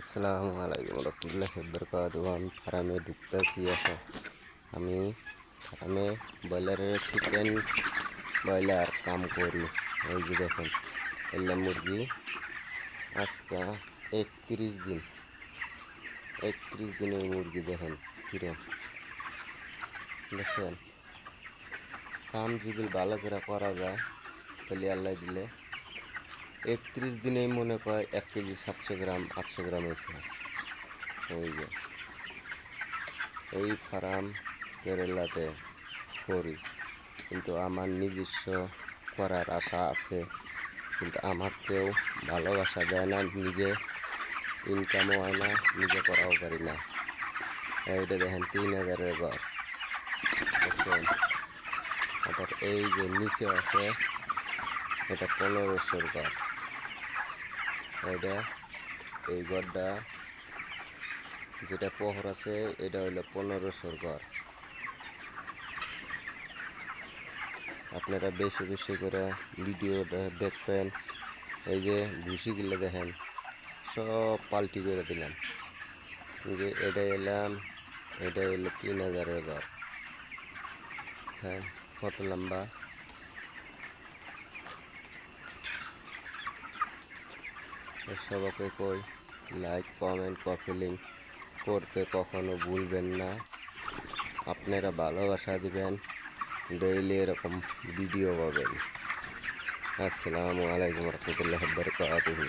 আসসালামু আলাইকুম রহমতুল্লাহি বরকাতুহু। আমি ফার্মে ঢুকতেছি এখন। আমি ফার্মে চিকেন ব্রয়লার কাম করি। এই যে দেখেন, এলে মুরগি আজকে 31 দিন, 31 দিনের মুরগি। দেখেন কিরম, দেখছেন? কাম যদি ভালো করে করা যায় তাহলে আল্লাহ দিলে 31 দিনেই মনে করে 1 কেজি 700 গ্রাম 800 গ্রাম হয়েছে। এই যে এই ফার্ম কেরালাতে করি, কিন্তু আমার নিজস্ব করার আশা আছে, কিন্তু আমার কেউ ভালোবাসা দেয় না, নিজে ইনকামও হয় না, নিজে করাও পারি না। এইটা দেখেন 3000-এর ঘর, দেখছেন? আবার এই যে নিচে আছে, এটা 1500-র ঘর। এটা এই ঘরটা যেটা প্রহর আছে, এটা হইলো 1500-র ঘর। আপনারা বেশি বেশি করে ভিডিওটা দেখবেন। এই যে ভুসিগুলো দেখেন, সব পাল্টি করে দিলাম। যে এটা এলাম, এটা হইলো 3000-এর ঘর। হ্যাঁ, কত লম্বা। সবাইকে কই, লাইক কমেন্ট কপিলিং করতে কখনো ভুলবেন না। আপনারা ভালোবাসা দিবেন, ডেইলি এরকম ভিডিও পাবেন। আসসালামু আলাইকুম রহমতুল্লাহি ওয়া বারাকাতুহু।